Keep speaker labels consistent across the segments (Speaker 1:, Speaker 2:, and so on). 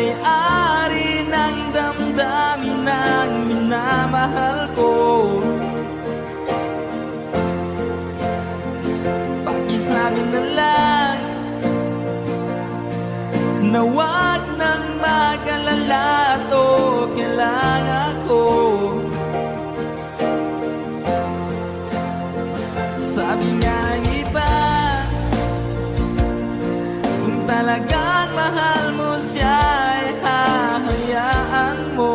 Speaker 1: may-ari ng damdamin ng minamahal ko. Pakisabi na lang na wag nang mag-alala at okay lang ako. Sabi nga ng iba, kung talagang mahal mo siya ay hahayaan mo.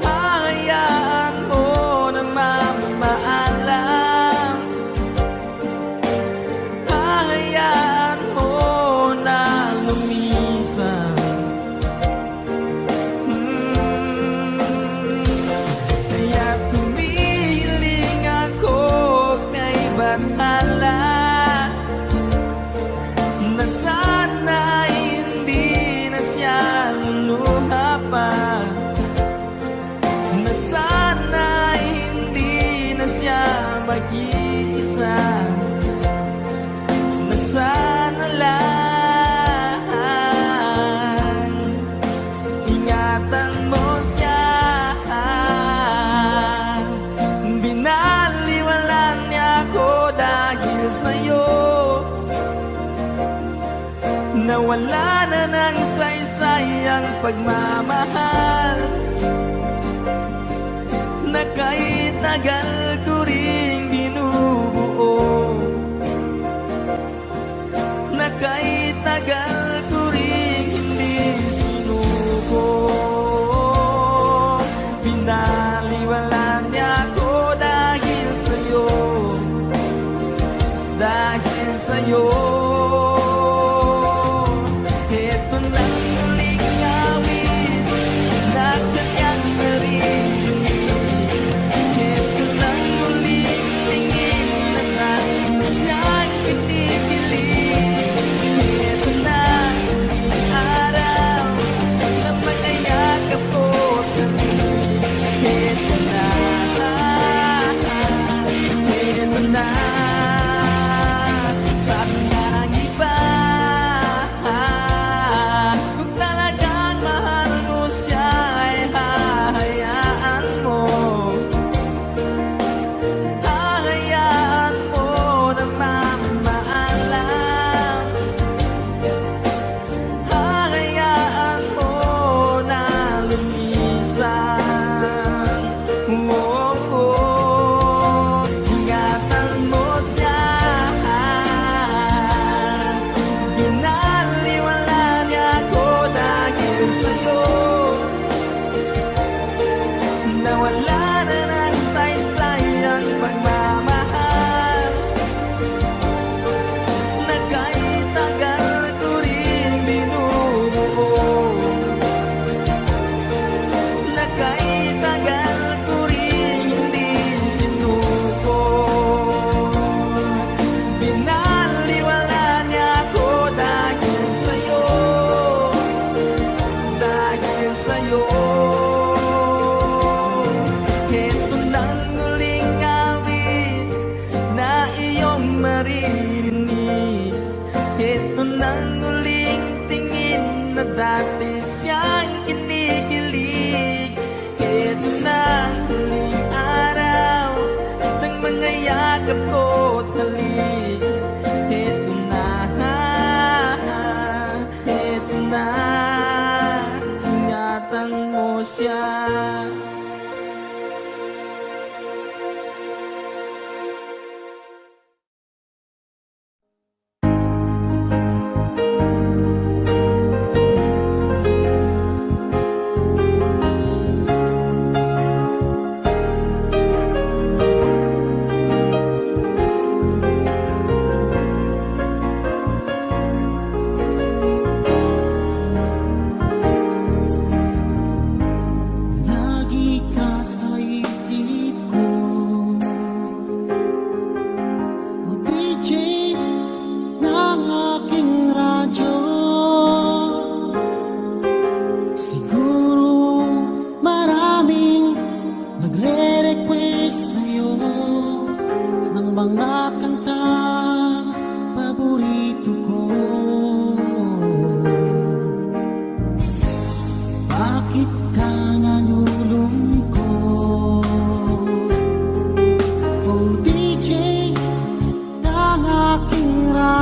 Speaker 1: Hahayaan mo na mamaalam. Hahayaan mo na lumisan. Kaya tumiling ako kay Bathala na sana hindi na siya luluha pa, na sana hindi na siya mag-iisa, na sana lang ingatan mo siya. Binaliwalan niya ako dahil sa'yo, nawala na ng saysay ang pagmamahal na kahit tagal ko ring binubuo, na kahit tagal ko ring hindi sinuko. Binaliwalan niya ako dahil sa'yo, dahil sa'yo. Ito nang muling awit na kanyang narinig. Ito nang muling tingin na nais siyang pinipilig. Ito na muling araw na magayakap ko kami. Ito na, ito na. Sabi nga ng iba,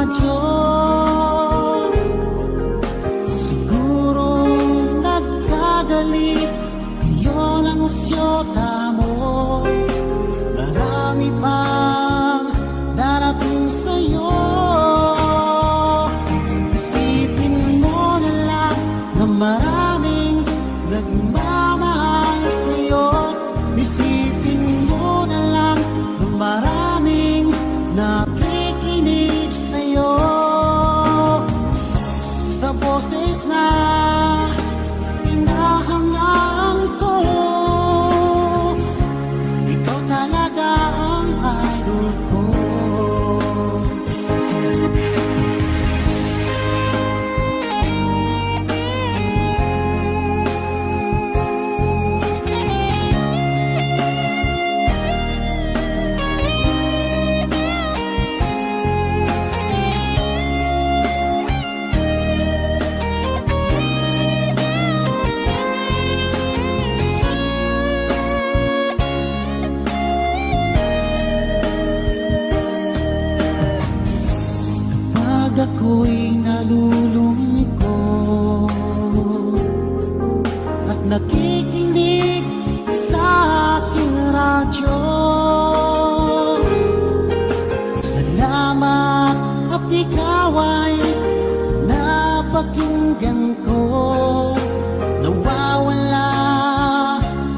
Speaker 2: radyo. Siguro nagkagalit kayo ng syota mo. Marami pang darating sa'yo. Isipin mo na lang na maraming nagmamahal sa'yo. Isipin mo na lang na maraming nakikinig sa'yo. Sa boses na hinahangaan ko, ikaw talaga ang idol ko. Pag ako'y nalulungkot at nakikinig sa aking radyo, salamat at ikaw ay napakinggan ko. Nawawala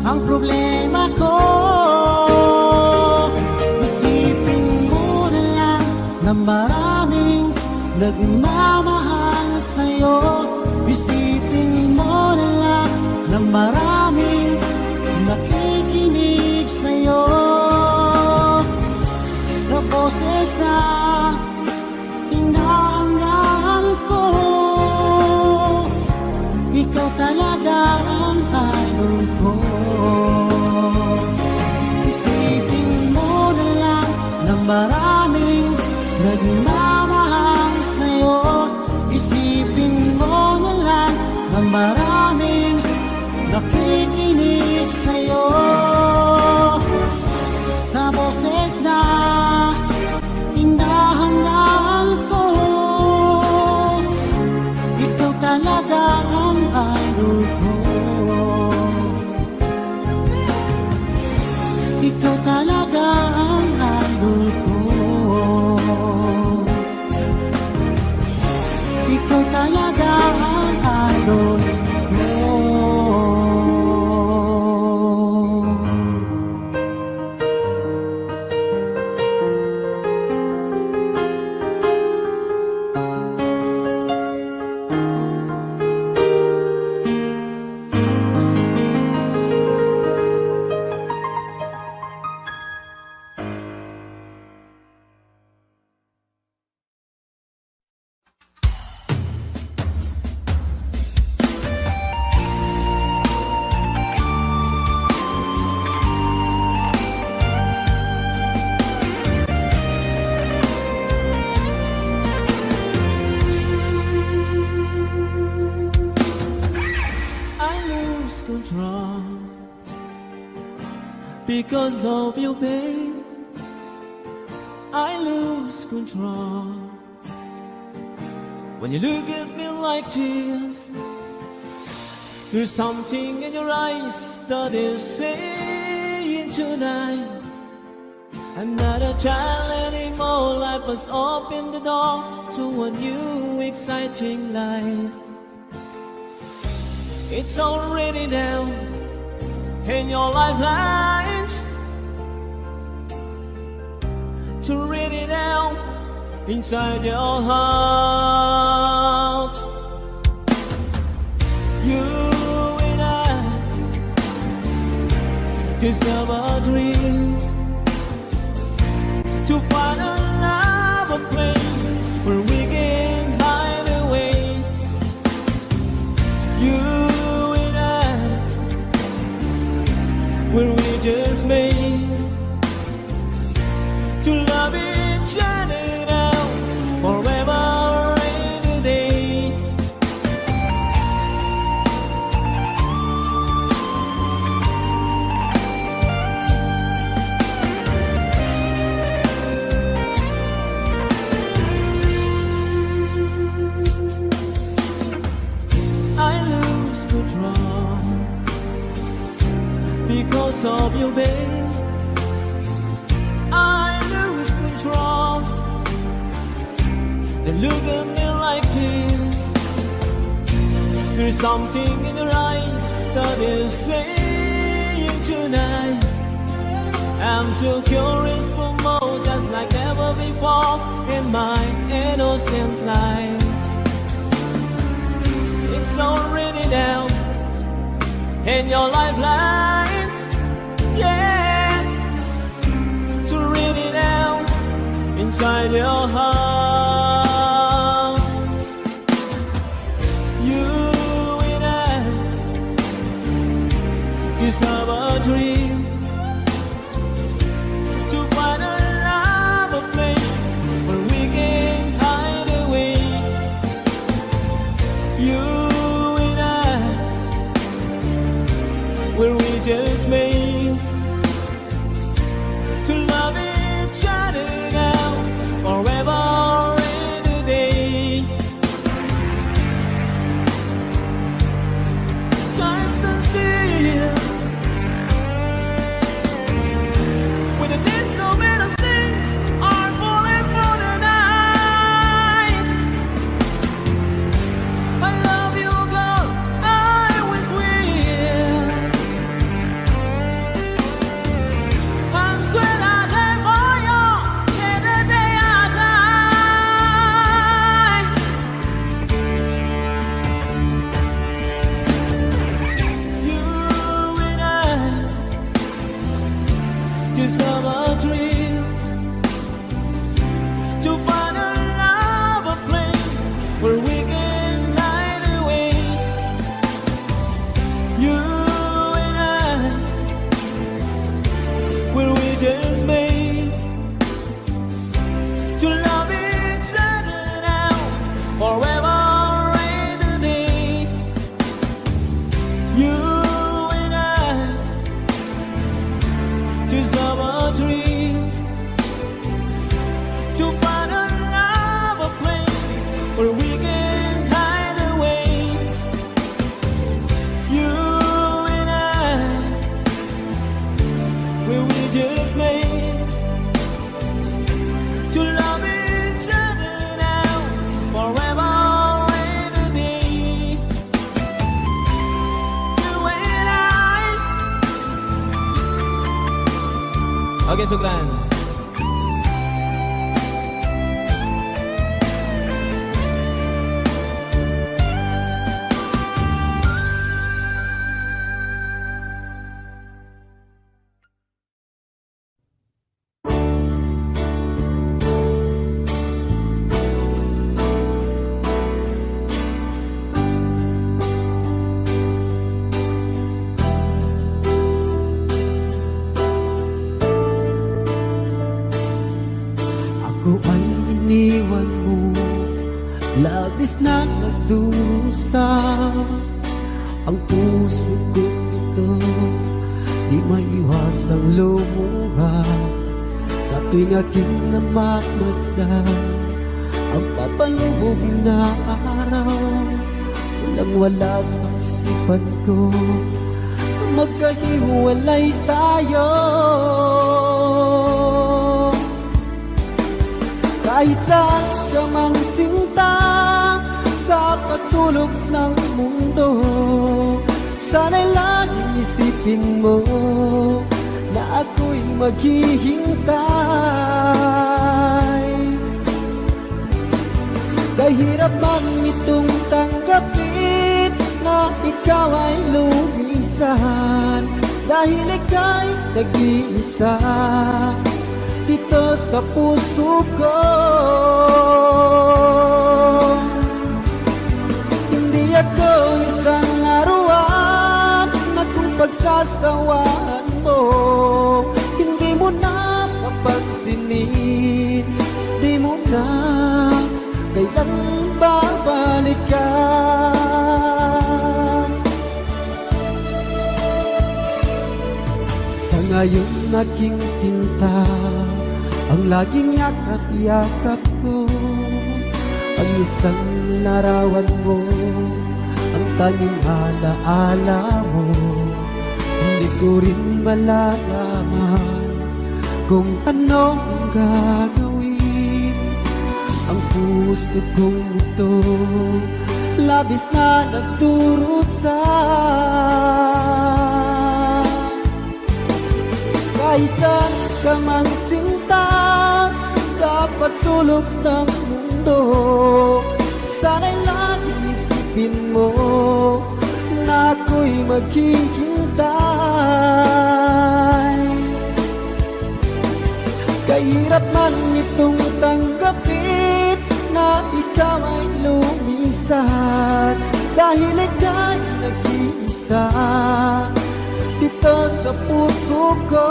Speaker 2: ang problema ko. Isipin mo na lang na maraming nagmamahal sa'yo. Isipin mo na lang na maraming nakikinig sa'yo. Sa boses na hinahangaan ko, ikaw talaga ang idol ko. Isipin mo na lang na maraming nagmamahal sa'yo. Isipin mo na lang na maraming nakikinig sa'yo. Sa boses na hinahangaan ko, ikaw talaga ang idol ko. Ikaw talaga ang idol ko. Ikaw talaga ang idol ko.
Speaker 1: Control because of your pain. I lose control when you look at me like this. There's something in your eyes that is saying tonight, I'm not a child anymore. Life has opened the door to a new exciting life. It's already down in your lifelines to read it out inside your heart. You and I just have a dream to find another place where we can hide away. You where we just made to love each other now forever and a day. because of you, babe, I lose control. They look at me like tears. There's something in your eyes that is saying tonight, I'm so curious for more, just like never before in my innocent life. It's already down in your lifelines, yeah, to read it out inside your heart. You and I just have a dream to find a love, a place where we can hide away. You and I, where we just made to love each other now, forever and a day. Time stands still when the days so many things are falling for the night. I love you, girl, I always will. I'm swear I die for you till the day I die. You and I just have a dream to find a love, a place where we can hide away. You and I, where we just made to love each other now, forever and a day. You and I just have a dream to find a love, a place where we can hide away. You and I, where we just made to love each other now, forever and a day. You and I. Okay, Sugran.
Speaker 2: Ako ay iniwan mo, labis na nagdusa. Ang puso ko ito, di maiwasang lumuha. Sa tuwing aking namamasdan ang papalubog na araw, walang wala sa isipan ko, magkahiwalay tayo. Kahit saan ka mang sinta sa patsulok ng mundo, sana'y laging isipin mo na ako'y maghihintay. Kahirap man itong tanggapin na ikaw ay lumisan, dahil ika'y nag-iisa dito sa puso ko. Hindi ako isang laruan na kung pagsasawaan mo, hindi mo na papansinin, di mo na kailang babalikan. Sa ngayon aking sinta, ang laging yakap-yakap ko, ang isang larawan mo, ang tanging alaala mo.
Speaker 1: Hindi ko rin malalaman kung anong gagawin. Ang puso kong ito labis na nagdurusa. Kahit saan ka man sinta sa patsulok ng mundo, sana'y laging isipin mo na ako'y maghihintay. Kahirap man itong tanggapin na ikaw ay lumisan, dahil ika'y nag-iisa dito sa puso ko.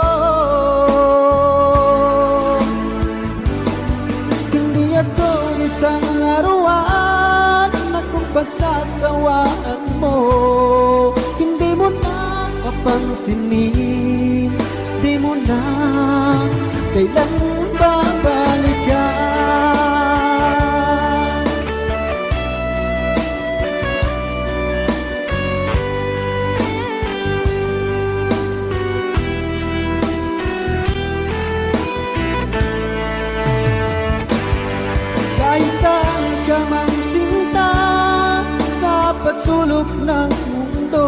Speaker 1: Hindi ako isang laruan na kung pagsasawaan mo. Hindi mo na papansinin, di mo na kailan babalikan. Kahit saan ka mang sinta sa patsulok ng mundo,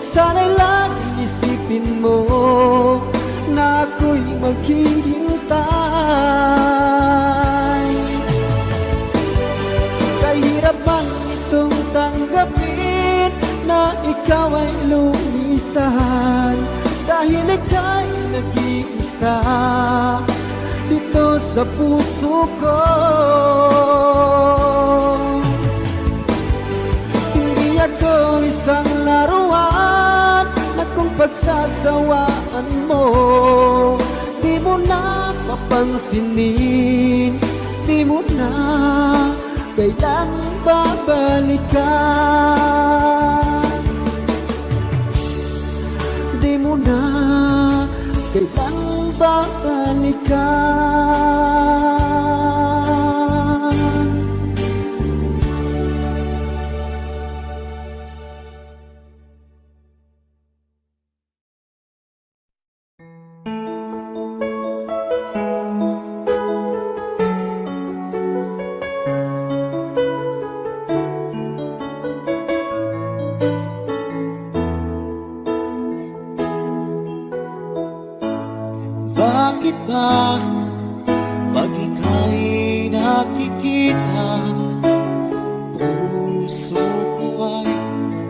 Speaker 1: sana'y laging isipin mo na ako'y maghihintay. Kahirap man itong tanggapin na ikaw ay lumisan, dahil ika'y nag-iisa dito sa puso ko. Hindi ako isang laruan na kung pagsasawaan mo. Di mo na papansinin, di mo na kailan babalikan. Di mo na kailan babalikan.
Speaker 2: Bakit ba pag ika'y nakikita, puso ko ay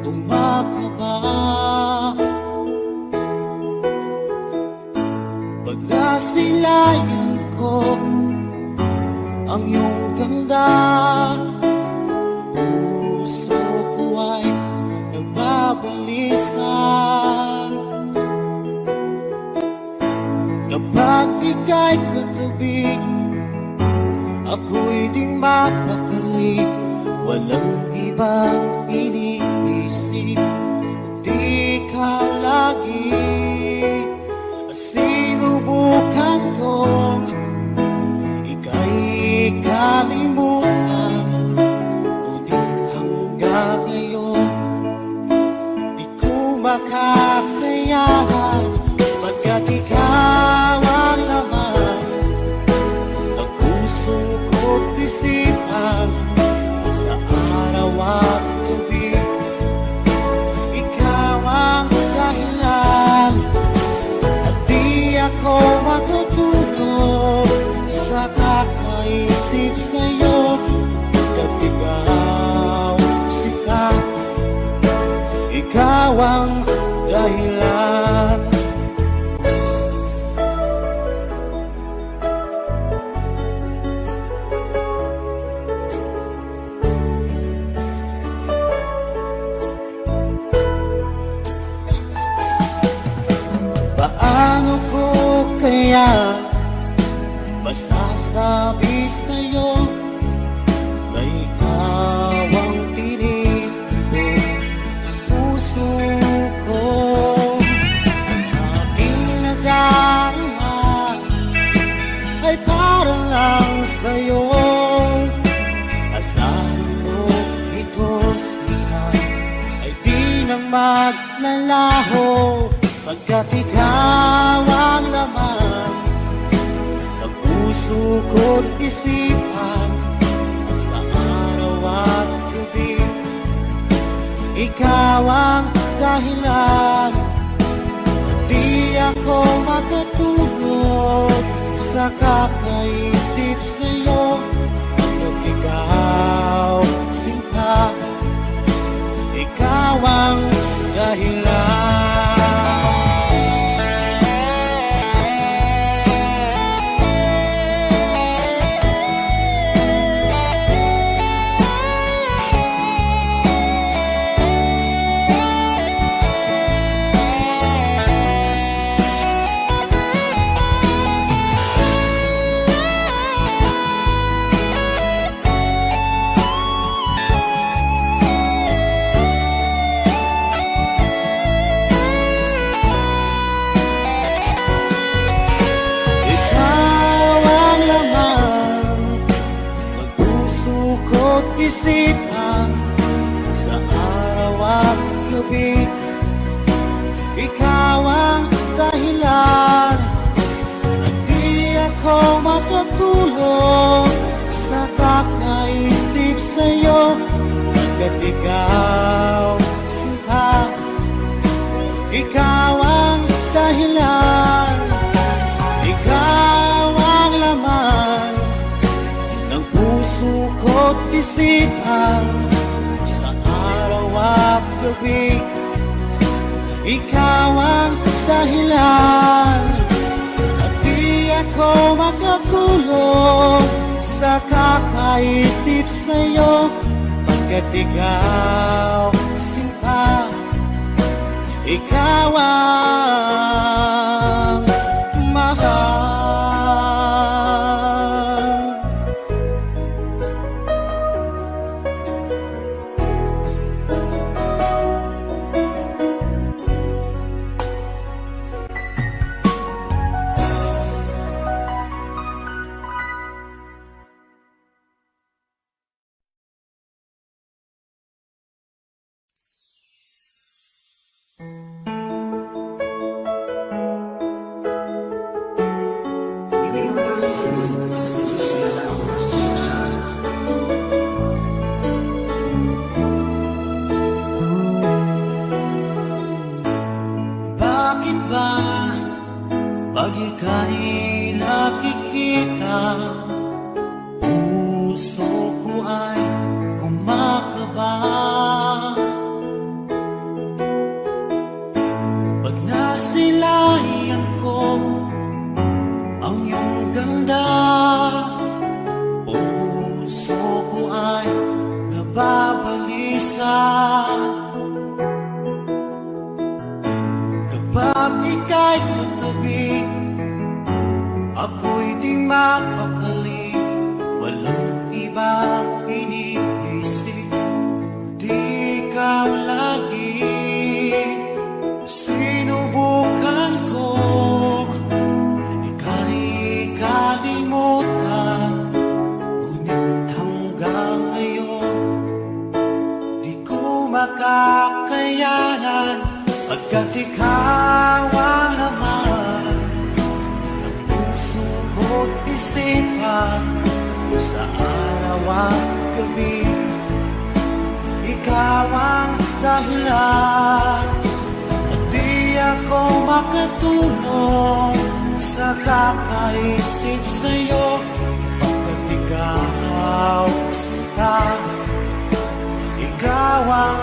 Speaker 2: kumakaba? Pag nasilayan ko ang iyong ganda, puso ko ay nagbabalisa. Kapag ika'y katabi, ako'y di mapakali. Walang ibang iniisip kundi ikaw lagi. At sinubukan kong ika'y kalimutan, ngunit hanggang ngayon di ko makakayanan. Pagkat ikaw ang laman ng puso ko't isipan, sa araw at gabi, ikaw ang dahilan. At di ako makatulog sa kakaisip sa'yo. At ikaw, sika, ikaw ang dahilan. maglalaho pagkat ikaw ang laman ng puso ko't isipan sa araw at gabi. Ikaw ang dahilan, di ako makatulog sa kakaisip sa'yo. Pagkat ikaw sinta, ikaw ang dahilan. Isipan sa araw at gabi. Ikaw ang dahilan at di ako makatulog sa kakaisip sa'yo. Pagkat ikaw sinta, ikaw ang dahilan, ikaw ang laman ng puso ko't isipan sa araw at gabi. Ikaw ang dahilan at di ako makatulog sa kakaisip sa'yo. Pagkat ikaw sinta, ikaw ang mahal. Bakit ba pag ika'y nakikita, puso ko ay kumakaba? Pag nasilayan ko ang iyong ganda, puso ko ay nababalisa. Kapag ika'y katabi, ako'y di mapakali. Walang ibang iniisip, kundi ikaw lagi. Sinubukan ko ika'y kalimutan, ngunit hanggang ngayon di ko makakayanan. Pagkat ikaw ang laman ng puso ko't isipan sa araw at gabi. Ikaw ang dahilan at di ako makatulog sa kakaisip sa'yo. Pagkat ikaw sinta, ikaw ang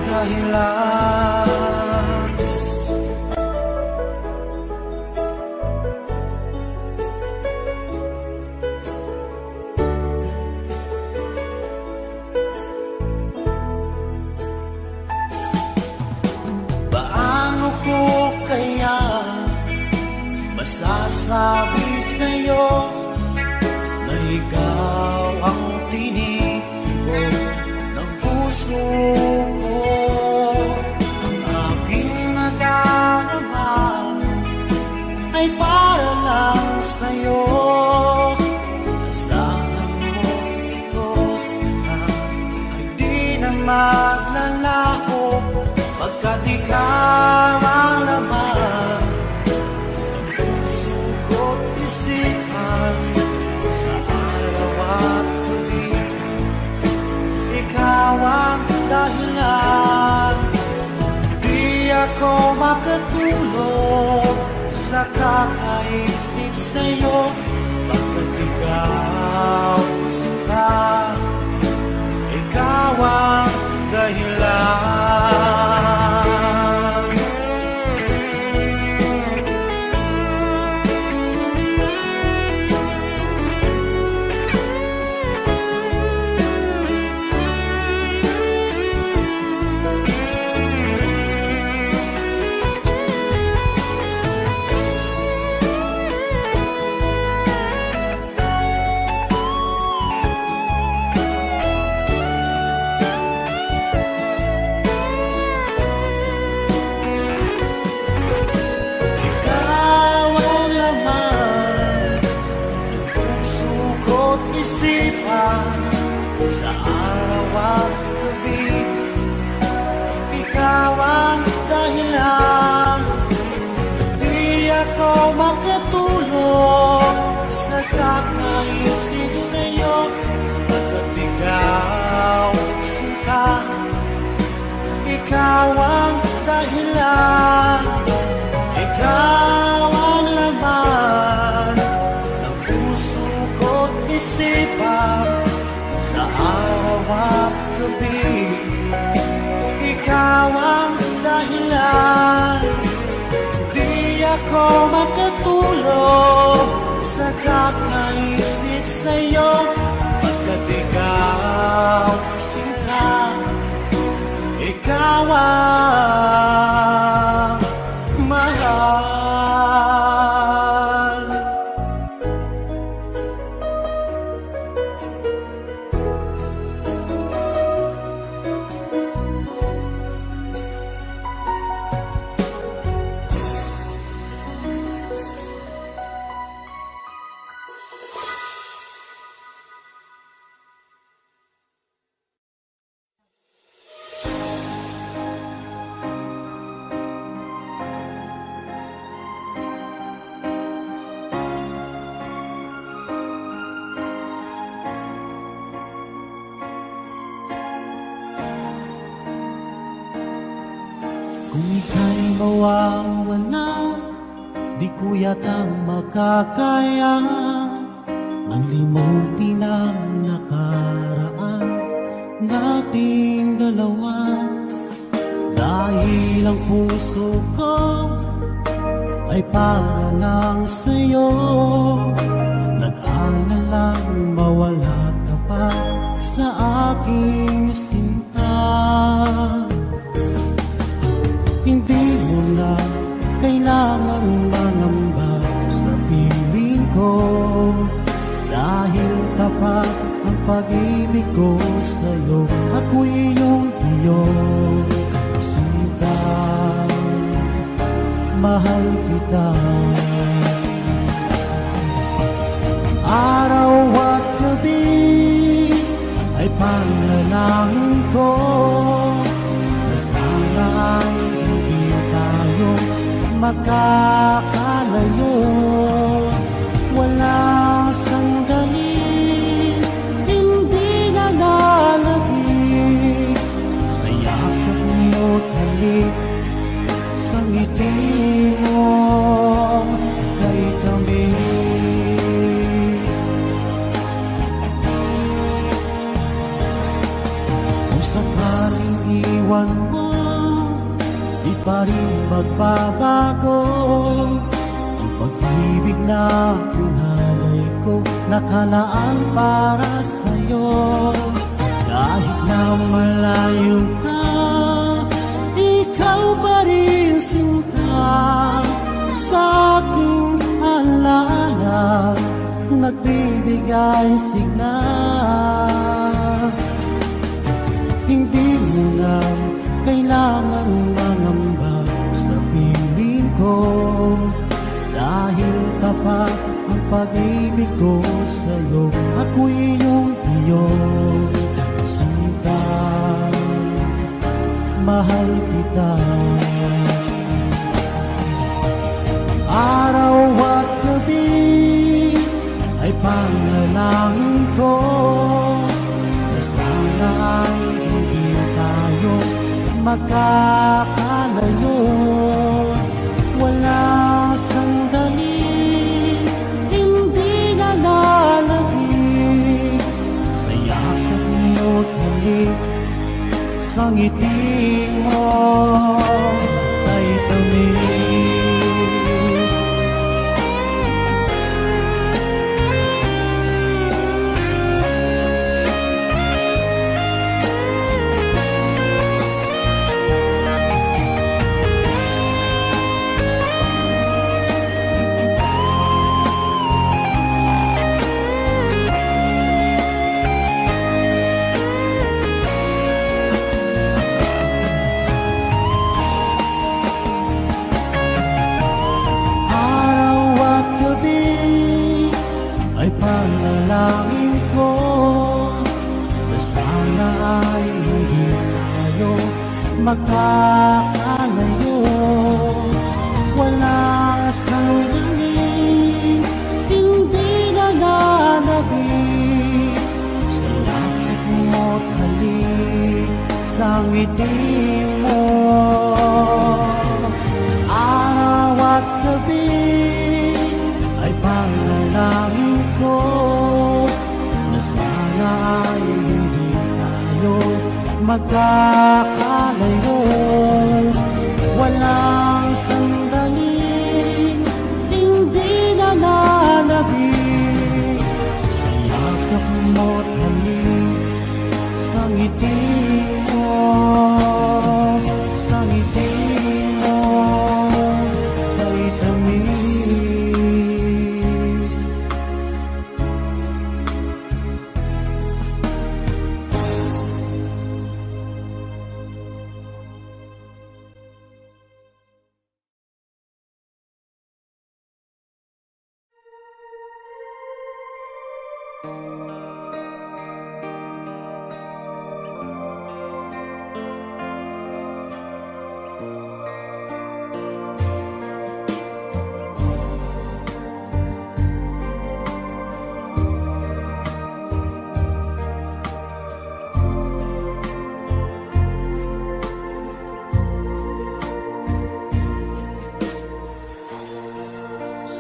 Speaker 2: dahilan. Paano ko kaya masasabi sa'yo na ikaw ang tinitibok ng puso ko? Ang aking nadarama ay para lang sa'yo. Asahan mo ito sila ay di na maglalaho, pagkat ikaw ako makatulog sa kakaisip sa'yo, pagkat ikaw sinta, ikaw ang dahilan. Sa araw at gabi, ikaw ang dahilan. Di ako makatulog sa kakaisip sa'yo, pagkat ikaw sinta, ikaw ang dahilan. Ikaw ang laman ng puso ko't isipan. Sa araw at gabi, ikaw ang dahilan. Di ako makatulog sa kakaisip sa'yo, pagkat ikaw sinta, ikaw ang mahal. Kung ika'y mawawala, di ko yata makakaya nang limutin ang nakaraan nating dalawa. Dahil ang puso ko ay para lang sa'yo, nag-aalalang mawala ka pa sa aking sinta. Hindi mo na kailangan mangamba sa piling ko, dahil tapat ang pag-ibig ko sa'yo. Ako'y iyong iyong sinta, mahal kita. Araw at gabi ay panalangin ko na sana ay hindi tayo makakalayo. Walang sandali hindi na lalabig sa yakap mo't halik, sa ngiti mo kay kami. Kung sakaling iwan mo, di pa rin magbabago ang pag-ibig na pinalay ko, nakalaan para sa'yo. Kahit na malayo ka, ikaw pa rin sinta, sa aking alaala nagbibigay sigla. Hindi mo na kailangan mangamba sa piling ko, dahil tapat ang pag-ibig ko sa'yo. Ako'y iyong sinta, mahal kita. Araw at gabi ay panalangin ko na sana ay hindi tayo magkakalayo. sa ngiti mo ay tamis. Ay panalangin ko na sana ay hindi tayo magkakalayo. Wala sanggaling, hindi na nanabik sa lapit mo't halik sa ngiti mo. Araw at gabi ay panalangin ko na sana ay hindi tayo magkakalayo. Walang sandaling hindi na nanabik sa yakap mo't halik sa ngiti mo, sa ngiti mo ay tamis.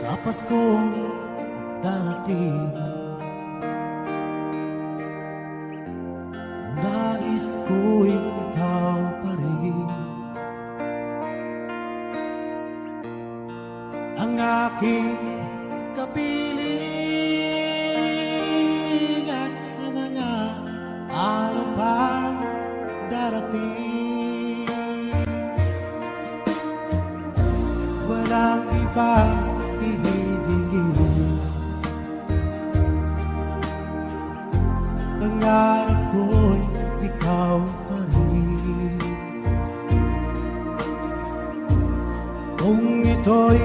Speaker 2: Sa Paskong darating, nais ko'y ikaw pa rin ang aking kapiling, at sa mga araw pang darating, walang ibang hinihiling. Pangarap ko'y ikaw pa rin. Kung ito'y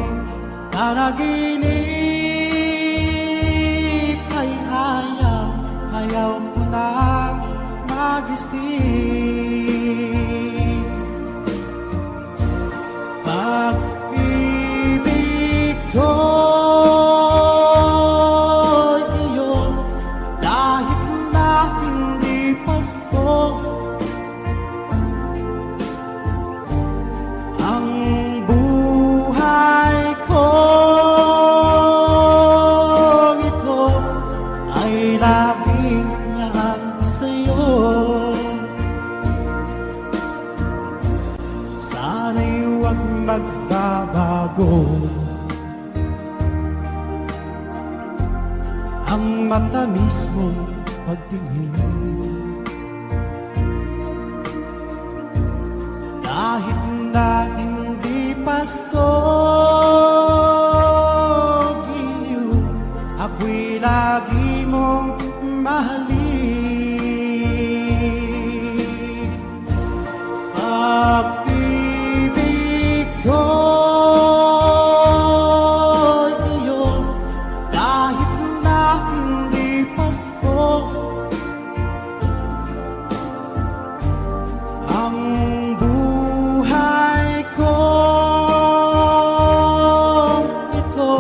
Speaker 2: panaginip ay ayaw ko nang magising. Pag-ibig ko'y iyong kahit na hindi Pasko. Ang buhay ko ito ay laging lang sa'yo. Sana'y huwag magbabago ang matamis mong pagtingin. Kahit na hindi Pasko, giliw, ako'y lagi mong mahalin. Pag-ibig ko'y iyong kahit na hindi Pasko. Ang buhay ko ito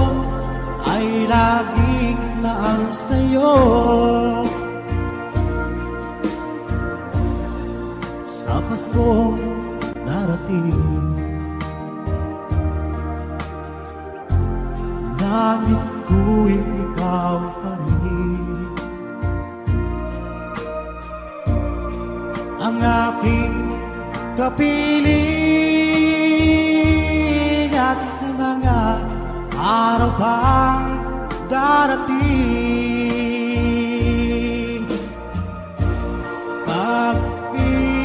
Speaker 2: ay laging laang sa'yo. Sa Paskong darating, nais ko'y ikaw pa rin ang aking kapiling at sa mga araw pang darating. Pag-ibig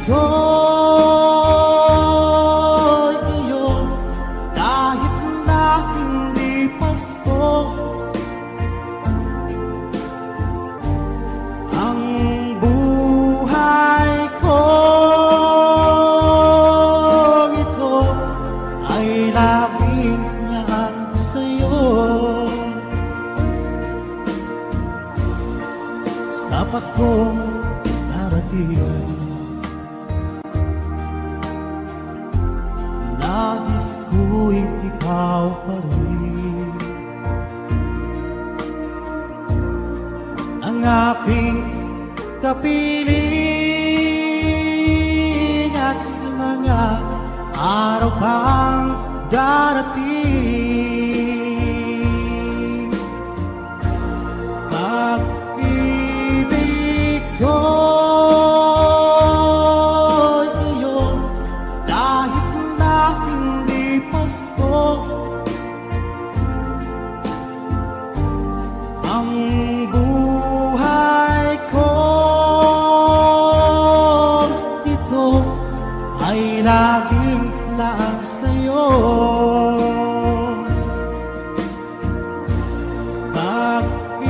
Speaker 2: ko'y iyo kahit na hindi Pasko. Ang buhay ko ito ay laging lang sa'yo. Sa Paskong darating, nais ko'y ikaw pa rin ang aking kapiling at sa mga araw pang darating. Pag-ibig ko'y iyo kahit na hindi Pasko. Ang buhay ko ito ay laging lang sa'yo.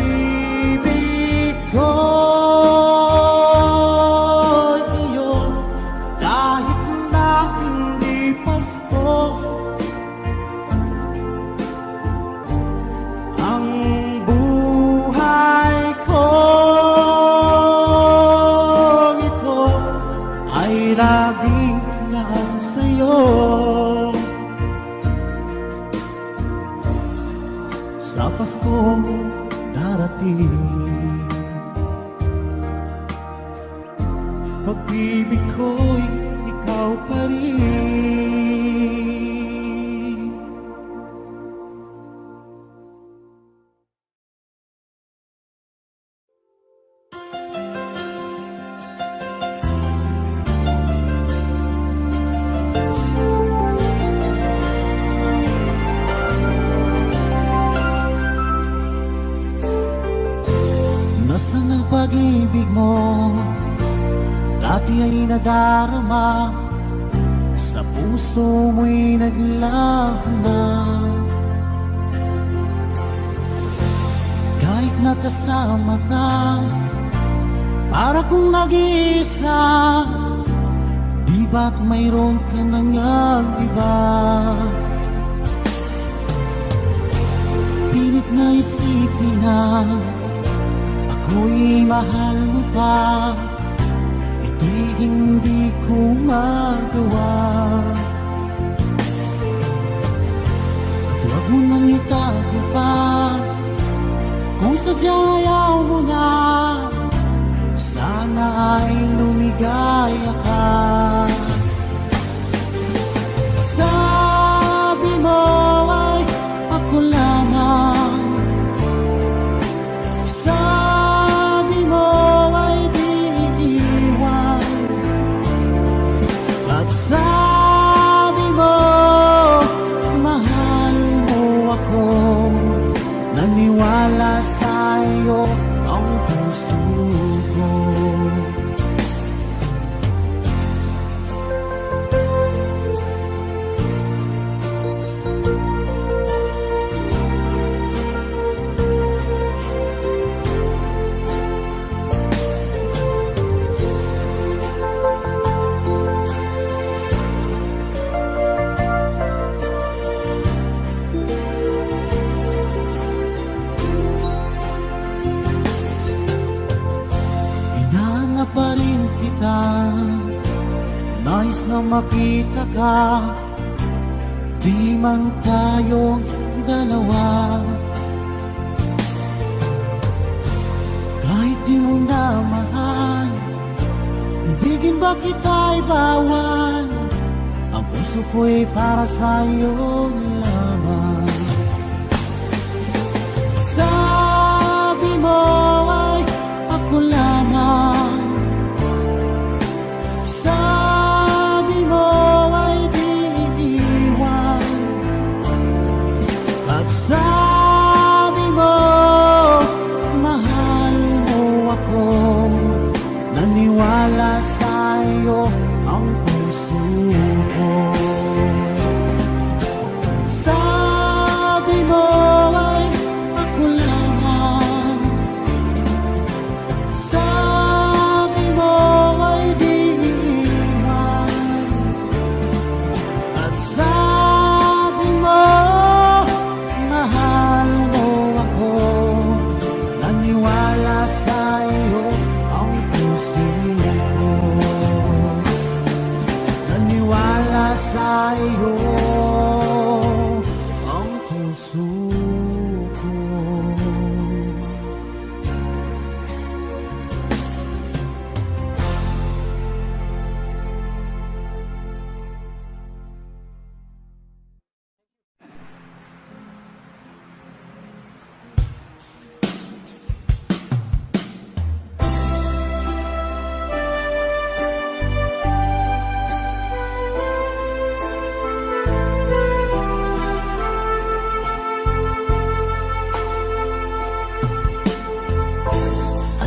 Speaker 2: Pag-ibig ko iyo kahit na hindi Pasko. Ang buhay ko ito ay laging lang sa'yo. Sa Paskong darating, pag-ibig ko'y ikaw pa rin. Nasaan ang pag-ibig mo? Dati ay nadarama, sa puso mo'y naglaho na. Kahit nakasama ka, para kong nag-iisa, di ba't mayroon ka nang iba? Pilit na isipin na ako'y mahal mo pa, ito'y hindi ko magawa. At huwag mo nang itago pa, kung sadyang ayaw mo na, sana ay lumigaya ka. Sabi mo ay ako lamang, sabi mo ay di iiwan, at sabi mo mahal mo ako. Naniwala sa'yo ang puso ko. Hinahanap pa rin kita, nais na makita ka, di man tayong dalawa. Kahit di mo na mahal, ibigin ba kita'y bawal? Ang puso ko'y para sa'yo lamang. Sabi mo ay ako lamang, Naniwala sa'yo ang puso ko. Sabi mo ay ako lamang, sabi mo ay di iiwan, at sabi mo mahal mo ako. Naniwala sa'yo ang puso ko. Naniwala sa'yo ang puso ko.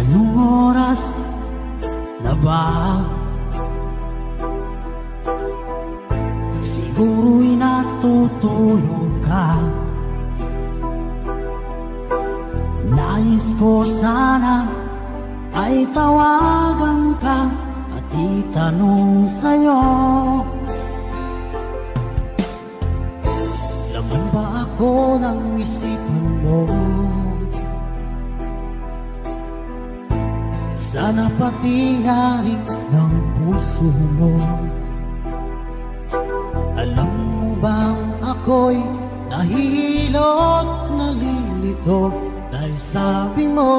Speaker 2: Anong oras na ba? Siguro'y natutulog ka. Nais ko sana ay tawagan ka at itanong sa'yo, laman ba ako ng isipan mo? Sana pati na rin ng puso mo. Alam mo bang ako'y nahihilot, nalilito dahil sabi mo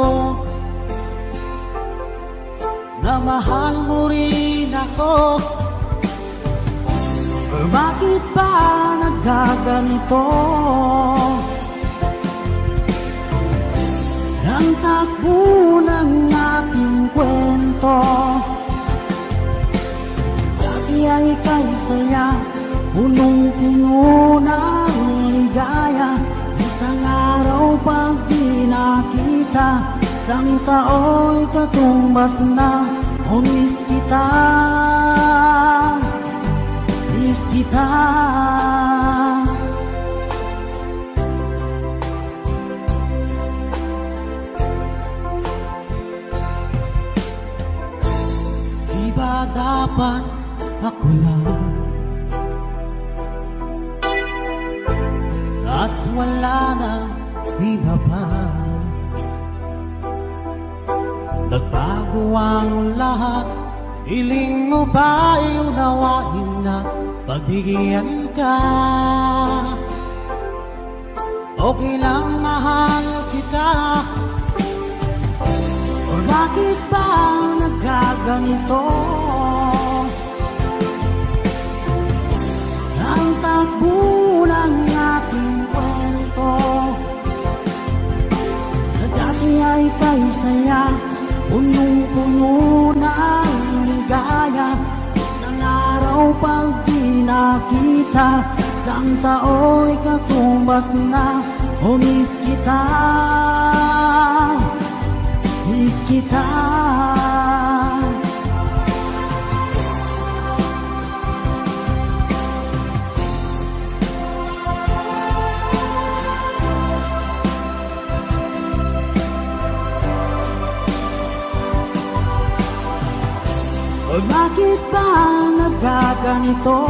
Speaker 2: na mahal mo rin ako. Pero bakit ba nagkaganito? Ang takbo ng ating kwento, dati ay kay saya, punong-puno ng ligaya. Isang araw pag di nakita, isang tao'y katumbas na. O miss kita, miss kita. Di ba dapat ako lang at wala na iba pa? Nagbago ang lahat, hiling mo ba'y unawain at pagbigyan ka? Okay lang mahal kita. O bakit ba nagkaganito? Ang takbo ng ating kwento, na dati ay kay saya, punong-puno ng ligaya. Isang araw pag di nakita, isang tao'y katumbas na. O miss kita, miss kita. O bakit ba nagkaganito?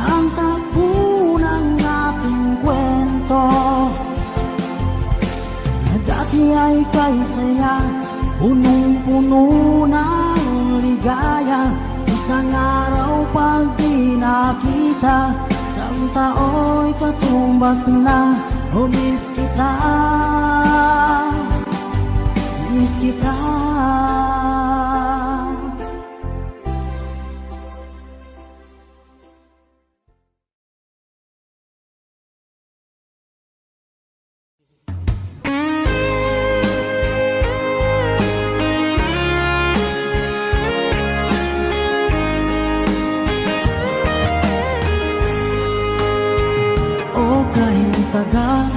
Speaker 2: Ang takbo ng ating kwento, na dati ay kay saya, punong-puno ng ligaya. Isang araw pag di nakita, isang tao'y katumbas na. O miss kita, miss kita. O kahit tagal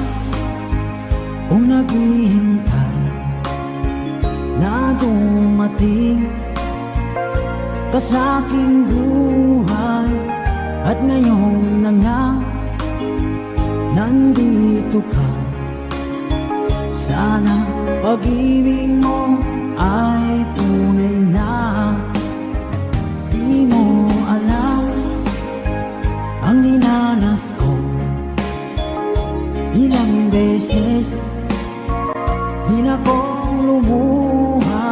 Speaker 2: kung naghihintay, na dumating ka sa aking buhay. At ngayon na nga, nandito ka. Sana pag-ibig mo ay tunay na. Di mo alam ang dinanas ko. Ilang beses di na ko lumuha.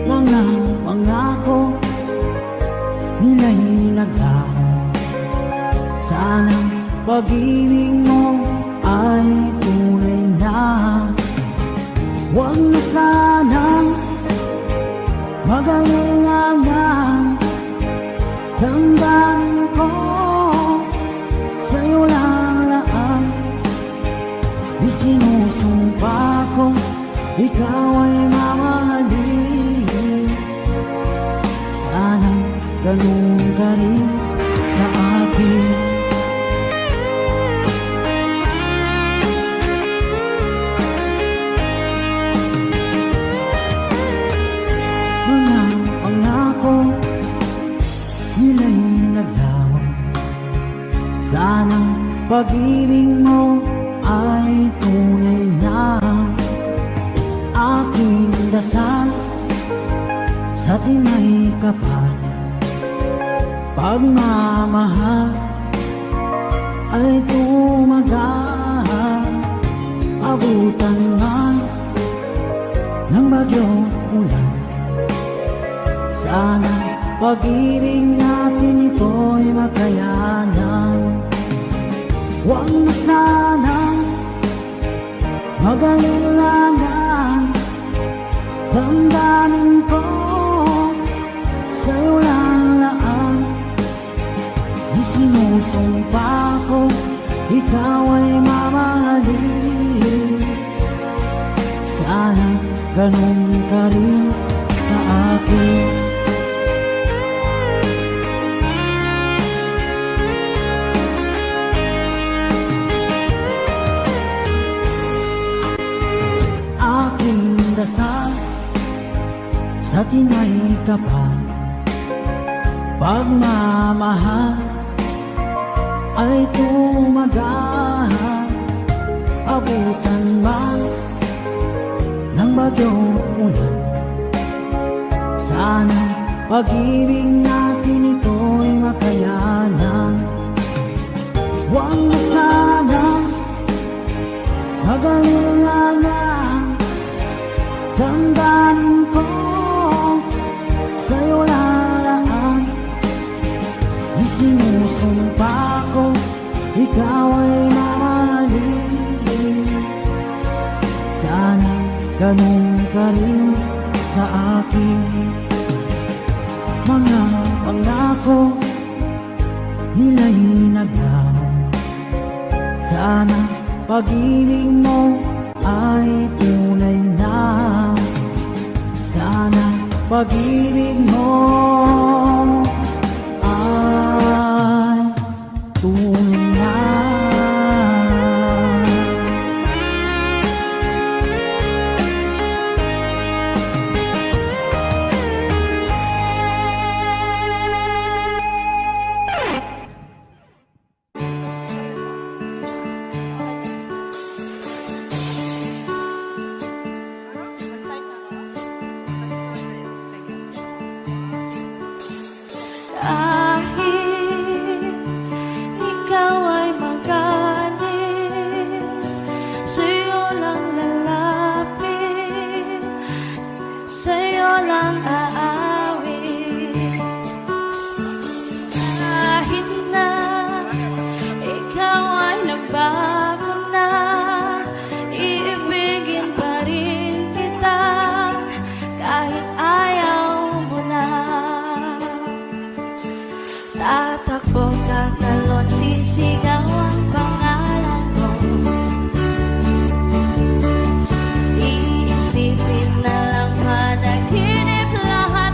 Speaker 2: Mga pangako nila'y naglaho. Sana pag-ibig mo ay tunay na. Huwag na sanang mag-alangan. Damdamin ko sa'yo lalaan. Di sinusumpa ko ikaw ay mamahalin. Sana ganun ka rin sa akin. Mga pangako nila'y naglaho. Sana pag-ibig mo ay tunay na. Aking dasal sa tinay kapal, pagmamahal ay tumagal. Abutan man ng bagyong ulan. Sana pag-ibig natin ito'y makayanan. Huwag na sanang mag-alinlangan. Damdamin ko sa'yo lalaan. Di sinusumpa ko ikaw ay mamahalin. Sana ganun ka rin sa akin. Aking dasal sa tinay kapal, pagmamahal ay tumagal. Abutan man ng bagyong ulan. Sana pag-ibig natin ito'y makayanan. Huwag na sana mag-alinlangan. Damdamin ko sa'yo lalaan. Isinusumpa ko ikaw ay mamahalin. Sana ganun ka rin sa akin. Mga pangako nila'y naglaho. Sana pag-ibig mo ay tunay na. Sana pag-ibig mo ay tunay na.
Speaker 3: Kahit ikaw ay magaling, sa'yo lang lalapit, sa'yo lang aawit. Kahit na ikaw ay nagbago na, iibigin pa rin kita kahit ayaw mo na. Tatakbo, tatalon, sisigaw ang pangalan mo. Iisipin na lang panaginip lahat.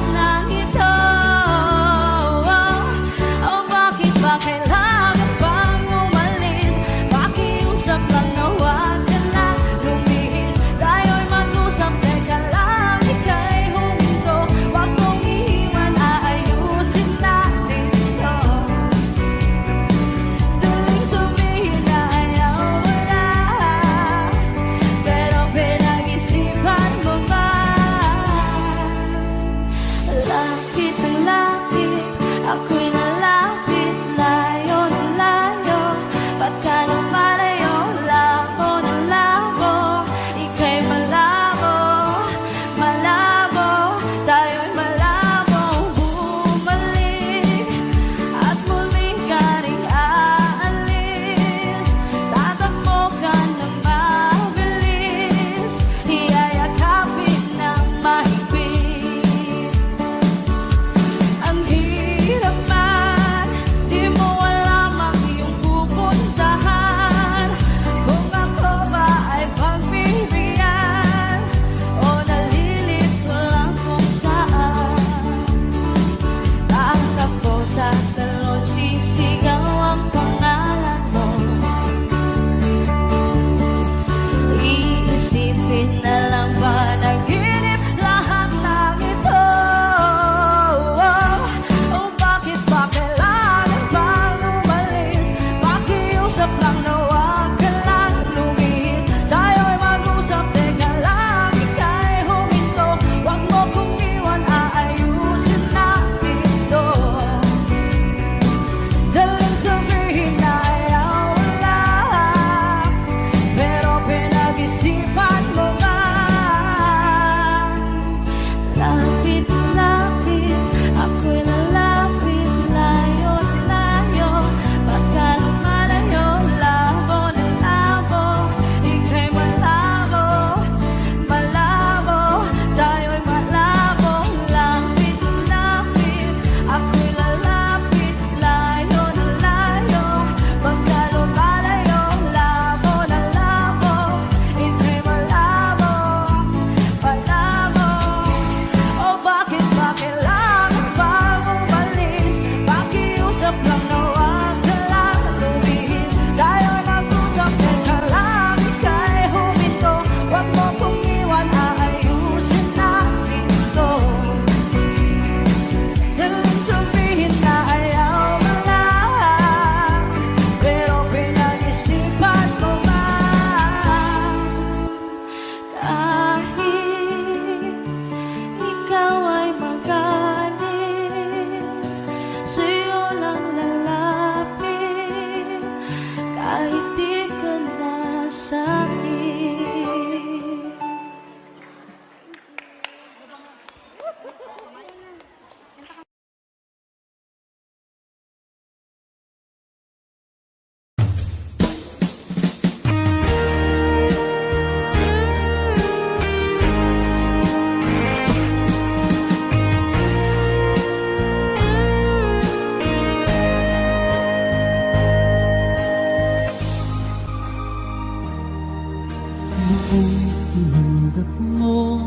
Speaker 2: Pinulot mo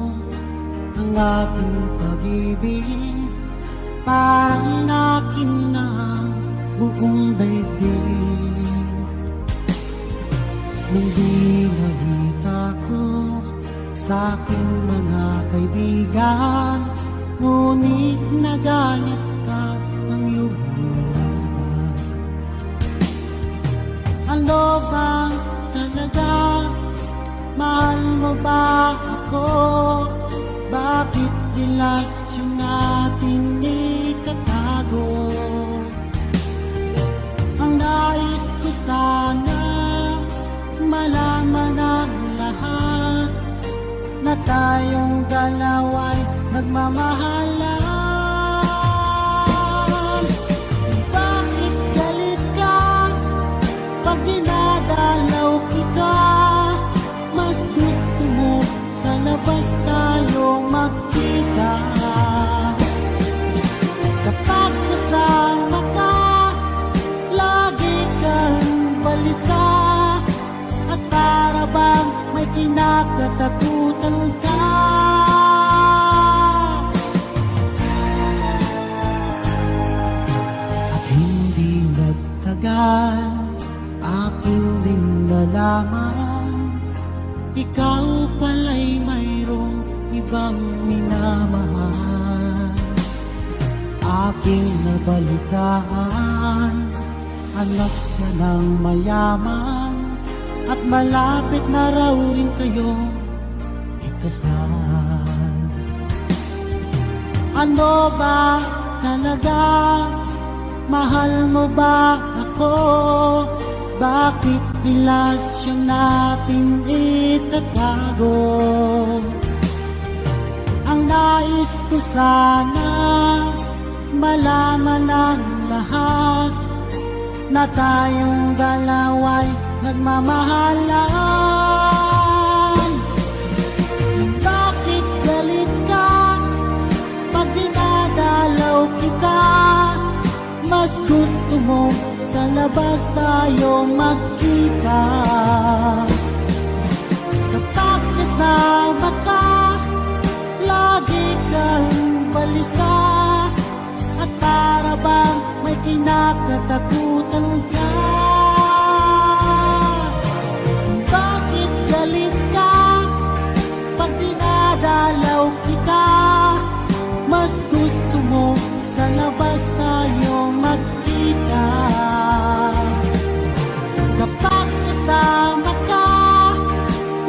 Speaker 2: ang aking pag-ibig, parang akin na ang buong daigdig. Nung di nakita ko sa aking mga kaibigan, ngunit nagalit ka ng iyong dalaman. Ano ba talaga? Mahal mo ba ako? Bakit relasyon natin itatago? Ang nais ko sana malaman ang lahat, na tayong dalawa'y nagmamahalan. Bakit galit ka pag dinadalaw kita? Mas gusto mo sa labas tayong magkita. Kapag kasama ka, lagi kang balisa, at para bang may kinakatakutan ka. At hindi nagtagal, aking din nalaman, ikaw pala'y mayroong ibang minamahal. Aking nabalitaan, anak siya ng mayaman, at malapit na raw rin kayo ikasal. Ano ba talaga? Mahal mo ba ako? Bakit relasyon natin itatago? Ang nais ko sana malaman ang lahat, na tayong dalawa'y nagmamahalan. Bakit galit ka pag dinadalaw kita? Mas gusto mo sa labas tayo magkita. Kapag kasama ka, lagi kang balisa, at para bang may kinakatakutan ka. Bakit galit ka pag dinadalaw kita? Mas gusto mo sa labas tayo magkita. Kapag kasama ka,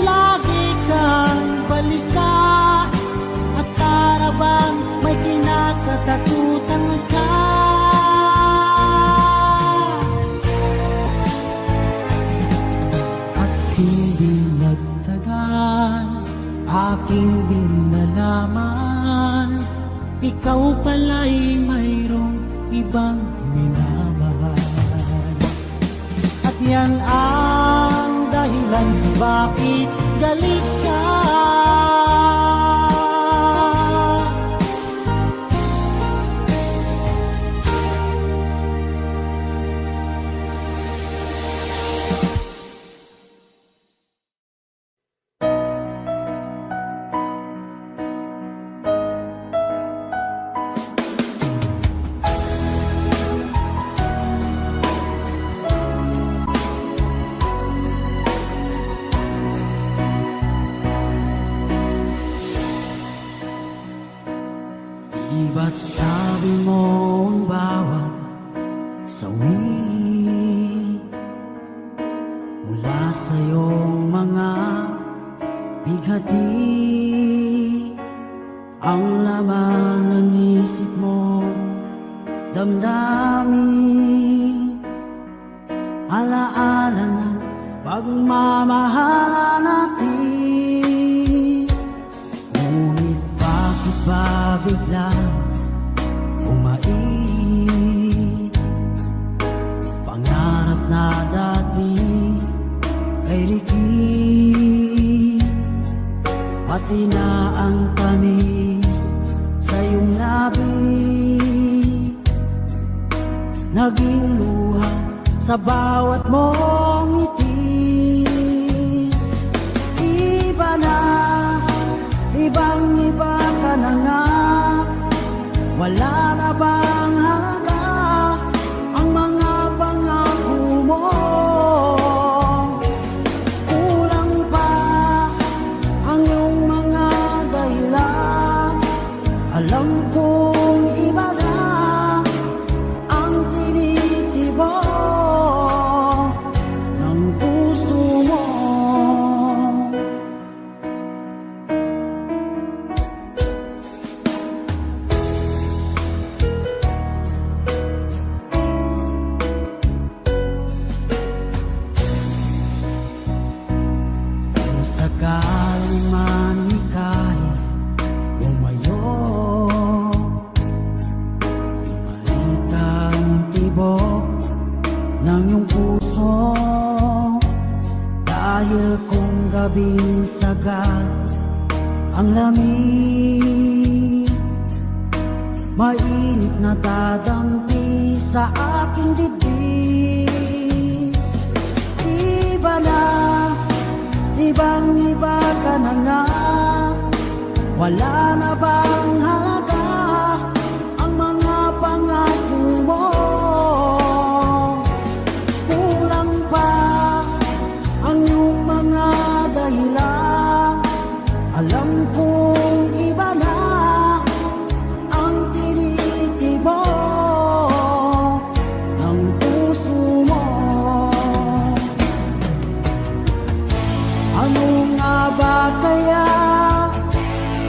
Speaker 2: lagi kang balisa, at para bang may kinakatakutan ka. At hindi nagtagal, aking din nalaman, ikaw pala'y mayroong ibang minamahal. At yan ang dahilan bakit galit ka. Di ba't sabi mo ang bawat sawi mula sa iyong mga bighati, ang laman ng isip mo, damdamin, alaala ng pagmamahala natin. Ngunit bakit ba biglang umait? Pangarap na dati ay likid, pati na ang tamis sa iyong labi, naging luha sa bawat mong ngiti. Iba na Wala na bang halaga ang mga pangako mo? Kulang pa ang iyong mga dahilan. Alam kong iba na ang tinitibok ng puso mo. Kung sakaling man ika'y umayo, bumalik ang tibok ng iyong puso. Dahil kung gabing sagad ang lamig, mainit na dadampi sa aking dibdib. Iba na, ibang-iba ka na nga. Wala na bang halaga ang mga pangako mo? Kulang pa ang iyong mga dahilan. Alam kong iba na ang tinitibok ng puso mo. Ano nga ba kaya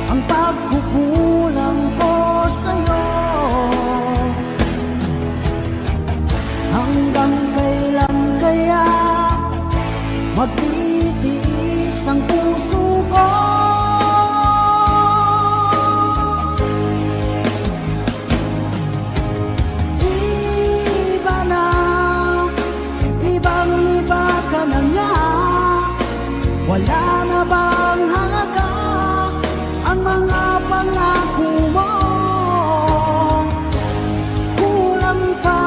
Speaker 2: ang pagkukulang ko sa'yo? Hanggang kailan kaya magtitiis ang puso ko? Iba na, ibang-iba ka na nga. Wala na bang halaga ang mga pangako mo? Kulang pa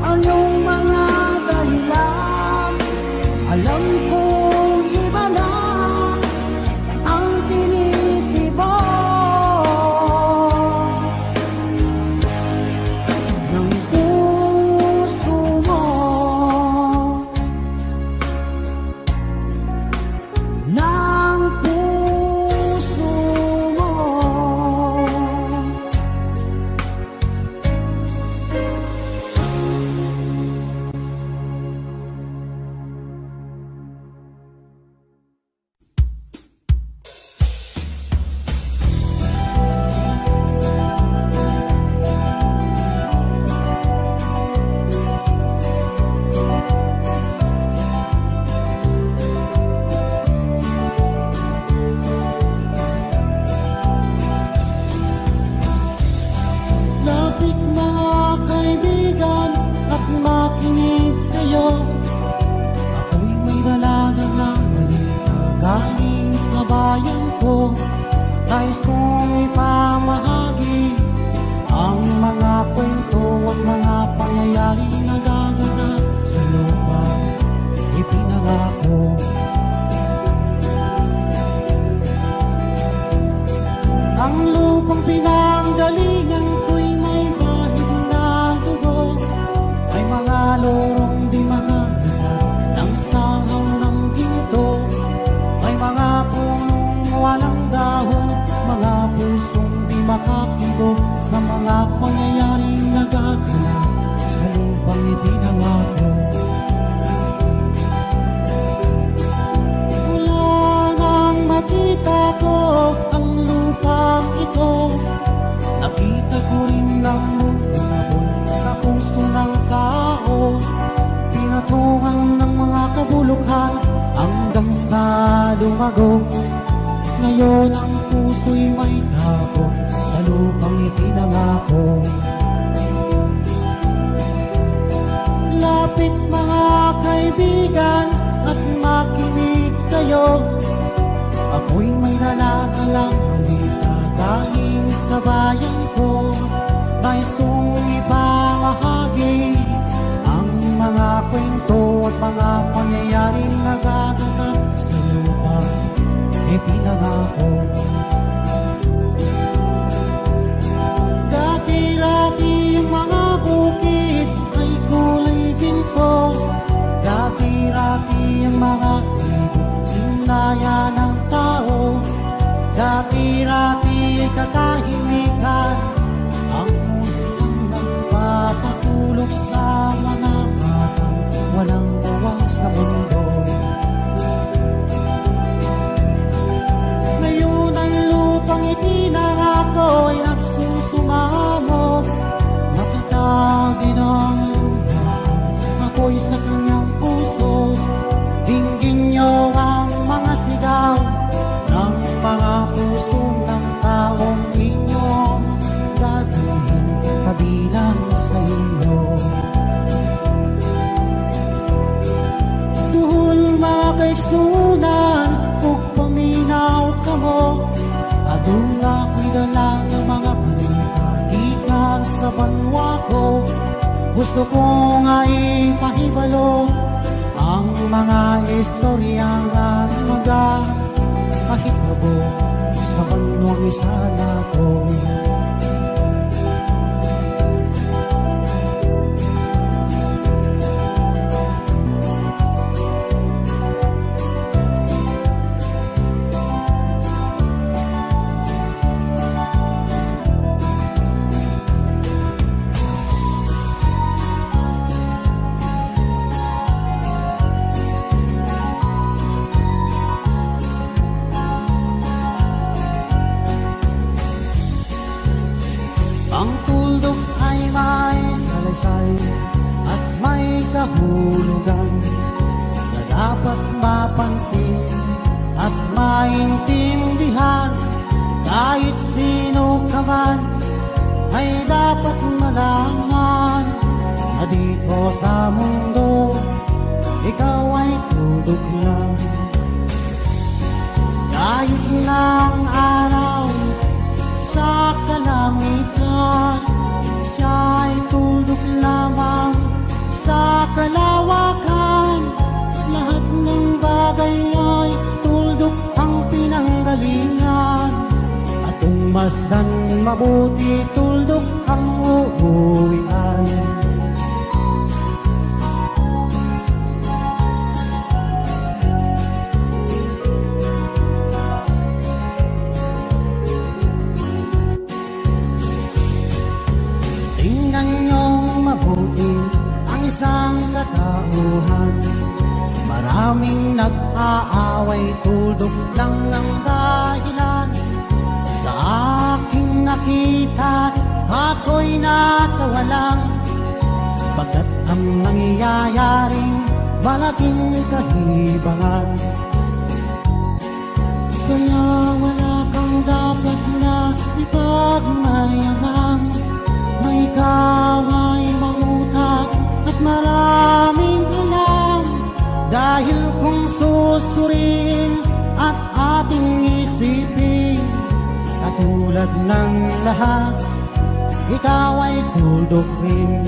Speaker 2: ang iyong mga dahilan. Alam kong iba na ang tinitibok ng puso mo. Ng puso mo. Lapit mga kaibigan at makinig kayo. Ako'y may dala-dalang balita galing sa bayan ko. Nais kong ipamahagi ang mga kwento at mga pangyayari na gaganap sa lupa ipinangako. Ang lupang pinanggalingan ko'y may bahid na dugo. May mga lorong di magagana ng sahaw ng ginto. May mga punong walang dahon, mga pusong di makakibo sa mga pangyayaring nagaganap sa lupang ipinangako. Mula nang makita ko ang lupang ito, nakita ko rin ang mundo sa puso ng tao. Pinatungan ng mga kabulukan hanggang sa lumago. Ngayon ang puso'y may takot sa lupang ipinangako. Lapit mga kaibigan at makinig kayo. Ako'y may dala-dalang balita galing sa bayan ko. Nais kong ipamahagi ang mga kwento at mga pangyayaring nagaganap sa lupa ipinangako. katahimikan, ang musikang nagpapatulog sa mga batang walang uwang sa mundo. Ngayon ang lupang ipinangako ay nagsusumamo, matatagin ang lupa, ako'y sa kanyang puso. Dinggin niyo ang mga sigaw ng mga puso ng taong inyong dadalhin kabilang sa iyo. Duhol mga kaigsunan, kung paminaw ka mo, aduna ko'y dala ng mga balita gikan sa banwa ko. Gusto ko nga ipahibalo ang mga istorya nga magkahitabo sa banwang isa nato. Ang tuldok ay may salaysay at may kahulugan na dapat mapansin at maintindihan. Kahit sino ka man ay dapat malaman na dito sa mundo ikaw ay tuldok lang. Kahit ng araw sa kalangitan, siya'y tuldok lamang sa kalawakan. Lahat ng bagay ay tuldok ang pinanggalingan, at kung masdan mabuti, tuldok ang uuwian. Mabuti ang isang katauhan, maraming nag-aaway, tuldok lang ang dahilan. Sa aking nakita, ako'y natawa lang, pagkat ang nangyayaring malaking kahibangan. Kaya wala kang dapat na ipagmayamang, may ikaw ay mautak at maraming alam. Dahil kung susuriin at ating isipin, katulad ng lahat, ikaw ay tuldok rin.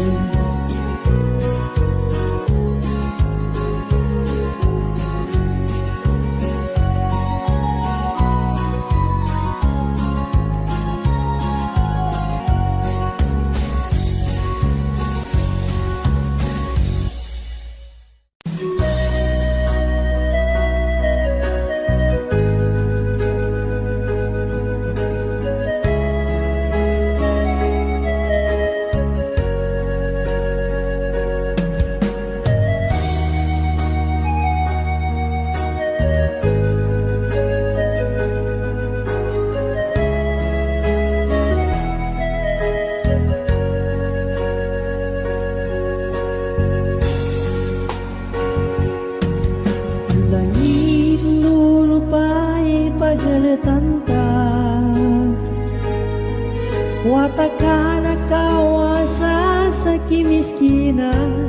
Speaker 4: Watakan kawasa sa kimiskinan,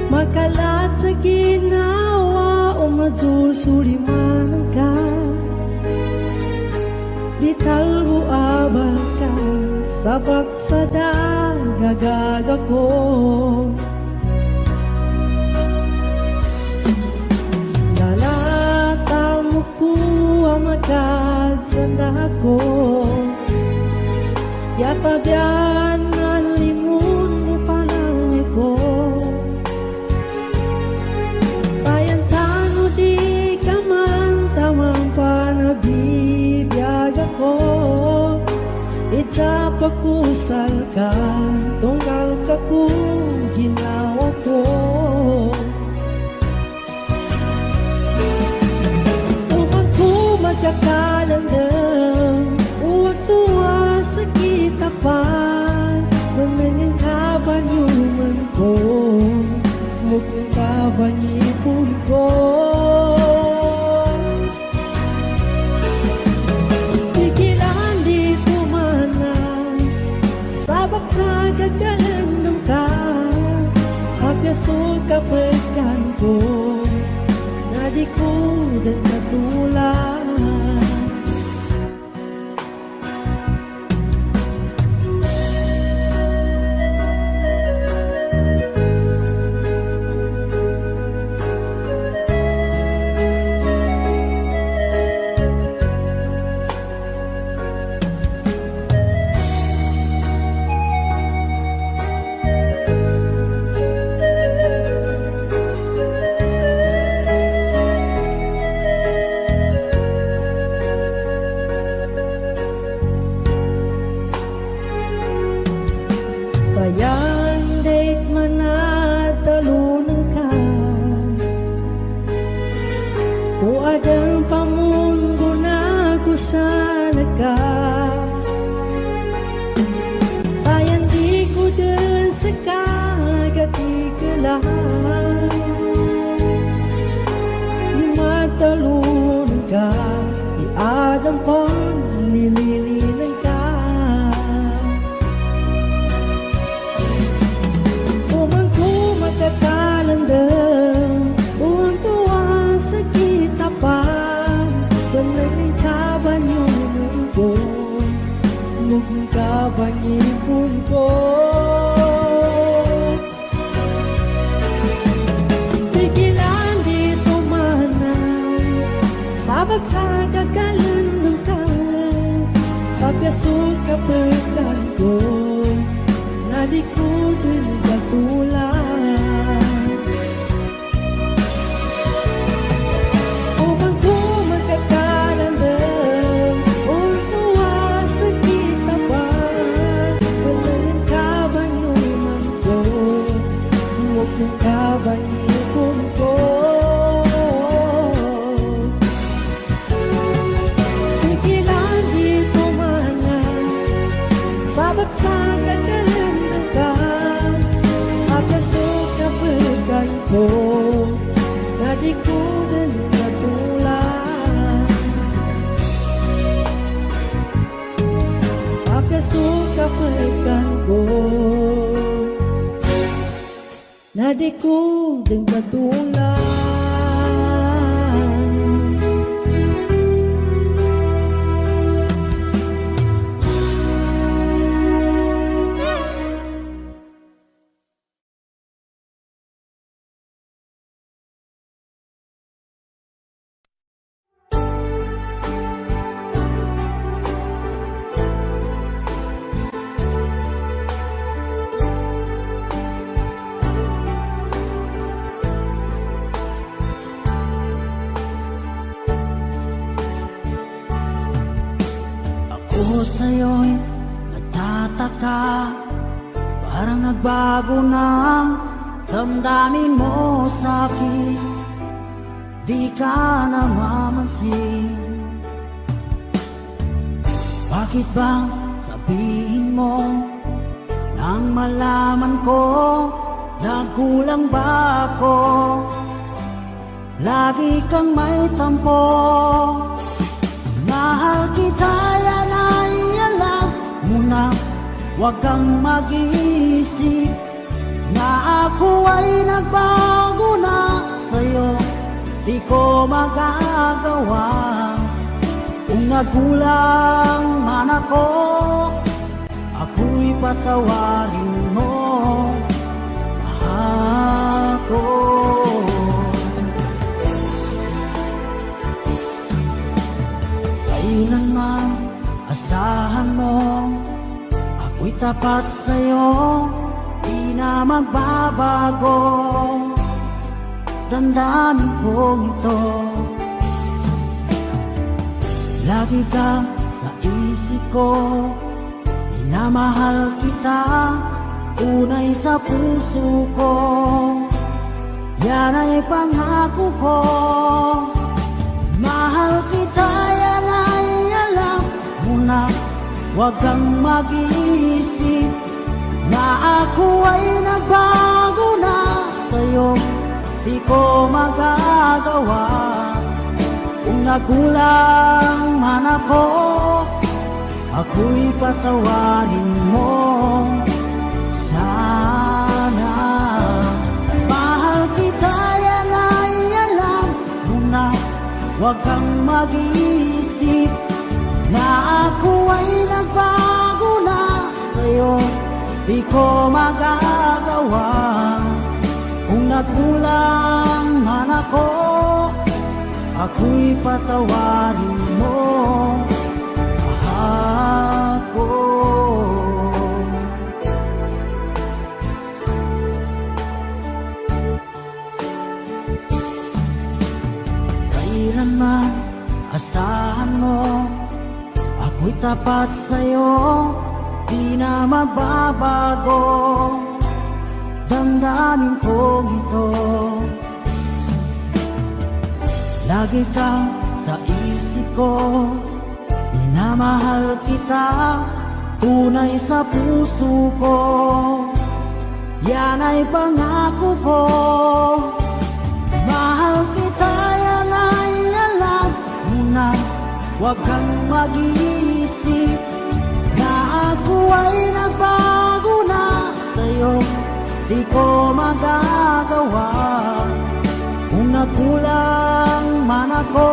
Speaker 4: makalat sa ginawa o mazusuliman ka. Di talbo abang ka sa baksadang gagaga ko. Lalata mo ko amakad sa dako, yatabian ang limon mo palang ko. Tayan tano di ka man tamang panabibig, sa pagkusal ka, tunggal ka kung ginawa ko. Upang ko magkakalandang, huwag tuwa sa kita pa. Mananyang kabanyuman ko, mukhang kabanyipon ko. Pigilan dito mana, sabak sa gagalandang ka, kapyaso kapagkan ko, na di ko din natulad. Kayang date man na talunan ka, o adang pamundo na kusana ka. Kayang di ko din sa kagati ka lang, yung matalunan ka, iadang pang lililinan ka. Kakalandang, huwag tuwa sa kita pa. Ganang kabanyunan ko, mukhang kabanyipon ko. Pigilan dito mana, sabat sa kakalandang ka, kapyaso kapagkan ko, na di ko din katulad. Kabanyipon ko, pigilan dito mana, sabat sa kakalandang ka, kapyaso kapagkan ko, na di ko din katulad. Kapyaso kapagkan ko, na di ko din katulad.
Speaker 2: Ako sa'yo'y nagtataka, parang nagbago na ang damdamin mo sa'kin. Di ka namamansin, bakit bang sabihin mo nang malaman ko nagkulang ba ako? Lagi kang may tampo. Mahal kita, yan ay alam mo na. Huwag kang mag-iisip na ako ay nagbago na sa'yo. Di ko magagawa kung nagkulang man ako. Ako'y patawarin mo, mahal ko. Kailanman asahan mo, ako'y tapat sa'yo, di na magbabago. Damdamin kong ito, lagi kang sa isip ko. Minamahal kita, tunay sa puso ko. Yan ay pangako ko. Mahal kita, yan ay alam mo na. Huwag kang mag-iisip na ako ay nagbago na sa'yo. Di ko magagawa kung nagkulang man ako. Ako'y patawarin mo sana. Mahal kita, yan ay alam mo na. Huwag kang mag-iisip na ako ay nagbago na sa'yo. Di ko magagawa kung nagkulang man ako. Ako'y patawarin mo ako. Kailanman asahan mo, ako'y tapat sa'yo, di na magbabago. Damdamin kong ito, lagi kang sa isip ko. Minamahal kita, tunay sa puso ko. Yan ay pangako ko. Mahal kita, yan ay alam mo na. Huwag kang mag-iisip na ako ay nagbago na sa'yo. Di ko magagawa kung nagkulang man ako.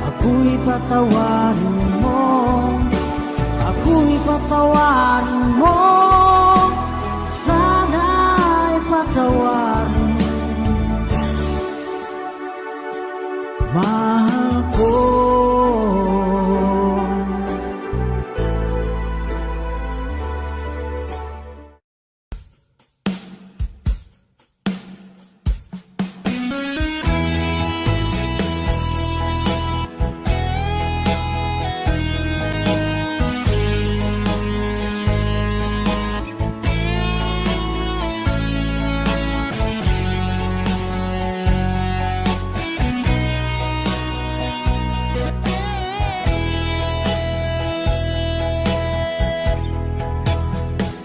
Speaker 2: Ako'y patawarin mo, ako'y patawarin mo. Sana'y patawarin mahal ko.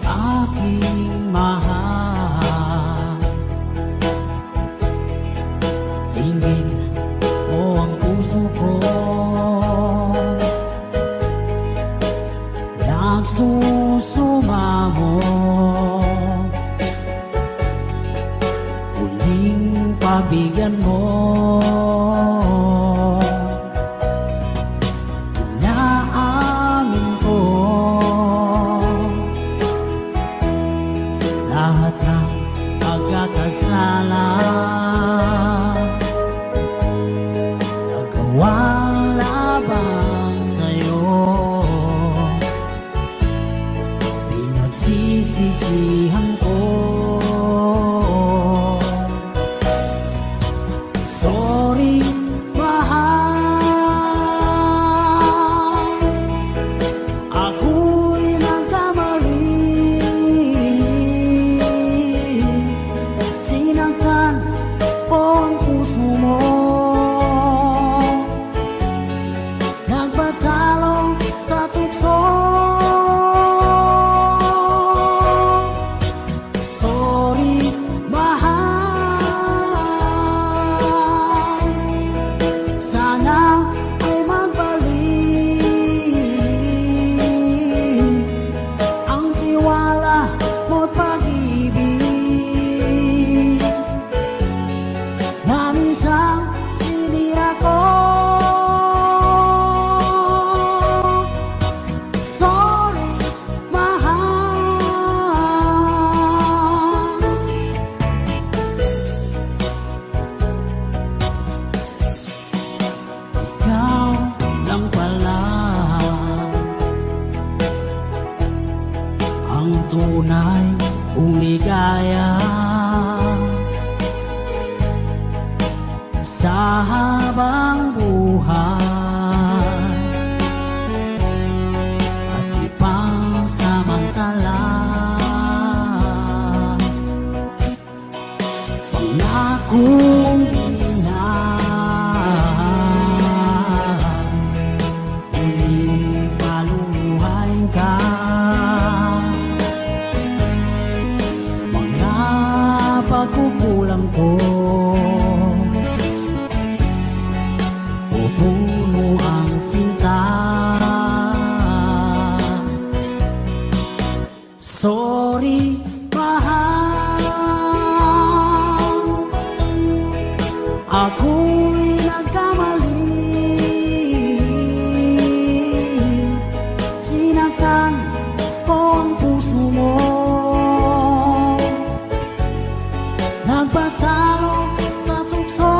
Speaker 2: Aking mahal, tingin mo ang puso ko. Nagsusumamo, huling pagbigyan mo. Inaamin ko lahat ng pagkakasala, nagawang labang sa'yo. Pinagsisisihan ko. Sorry, mahal, ako'y nagkamali. Sinaktan ko ang puso mo, nagpatalo sa tukso. Sorry, mahal, sana ay magbalik ang tiwala mo't pag-ibig na minsan sinira ko. Sorry, mahal, ikaw lang pala ang tunay kong ligaya sa habang buhay. At ipang pupuno ang sinta. Sorry, mahal, ako'y nagkamali. Sinaktan ko ang puso mo, nagpatalo sa tukso.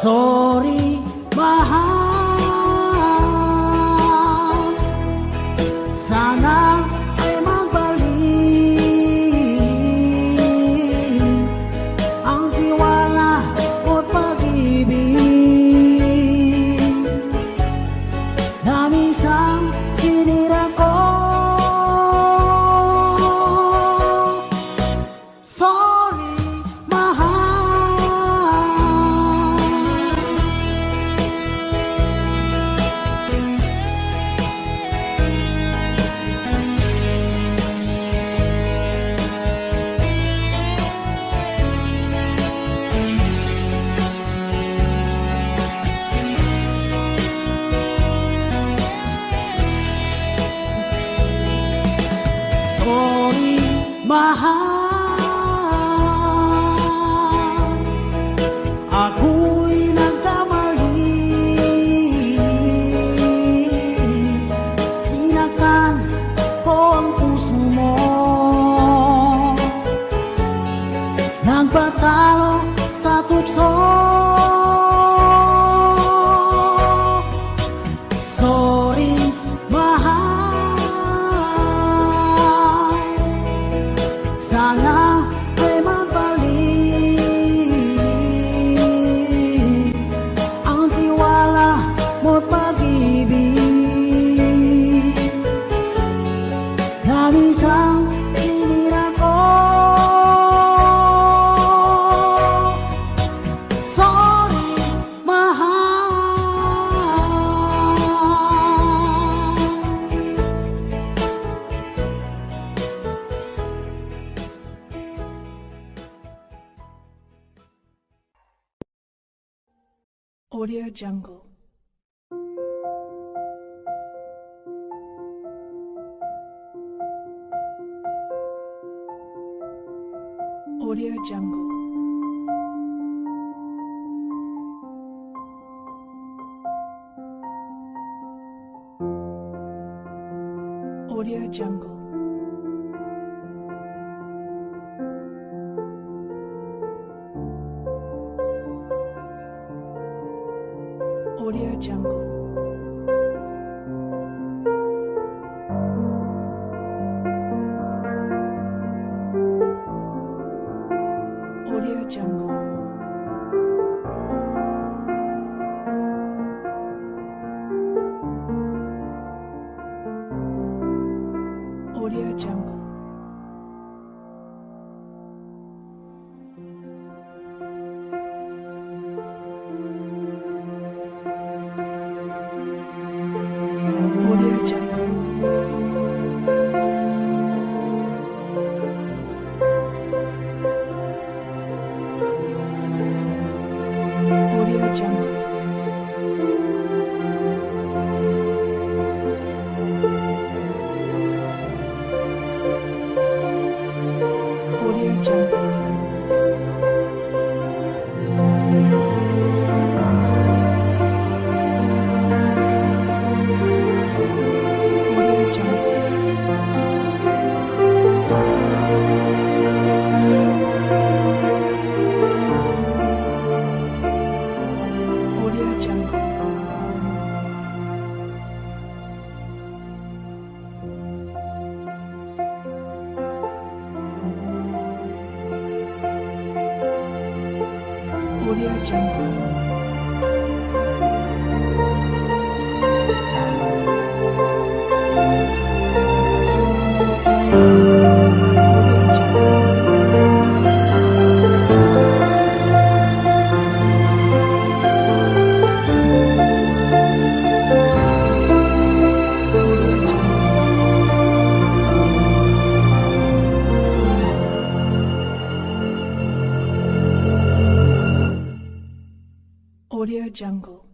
Speaker 2: Sorry, mahal, sana ay magbalik ang tiwala mo't pag-ibig na minsan sinira ko. Sorry, mahal. Sorry, mahal, ako'y nagkamali. Sinaktan ko ang puso mo, nagpatalo sa tukso. Sorry, mahal, sana ay magbalik ang tiwala mo't pag-ibig na minsan sinira ko. Sorry, mahal.
Speaker 5: Audio Jungle. Audio Jungle. Audio Jungle. Audio Jungle. Audio Jungle. Audio Jungle. Audio Jungle. Audio Jungle. Audio Jungle. Audio Jungle. Audio Jungle. Audio Jungle. Audio Jungle.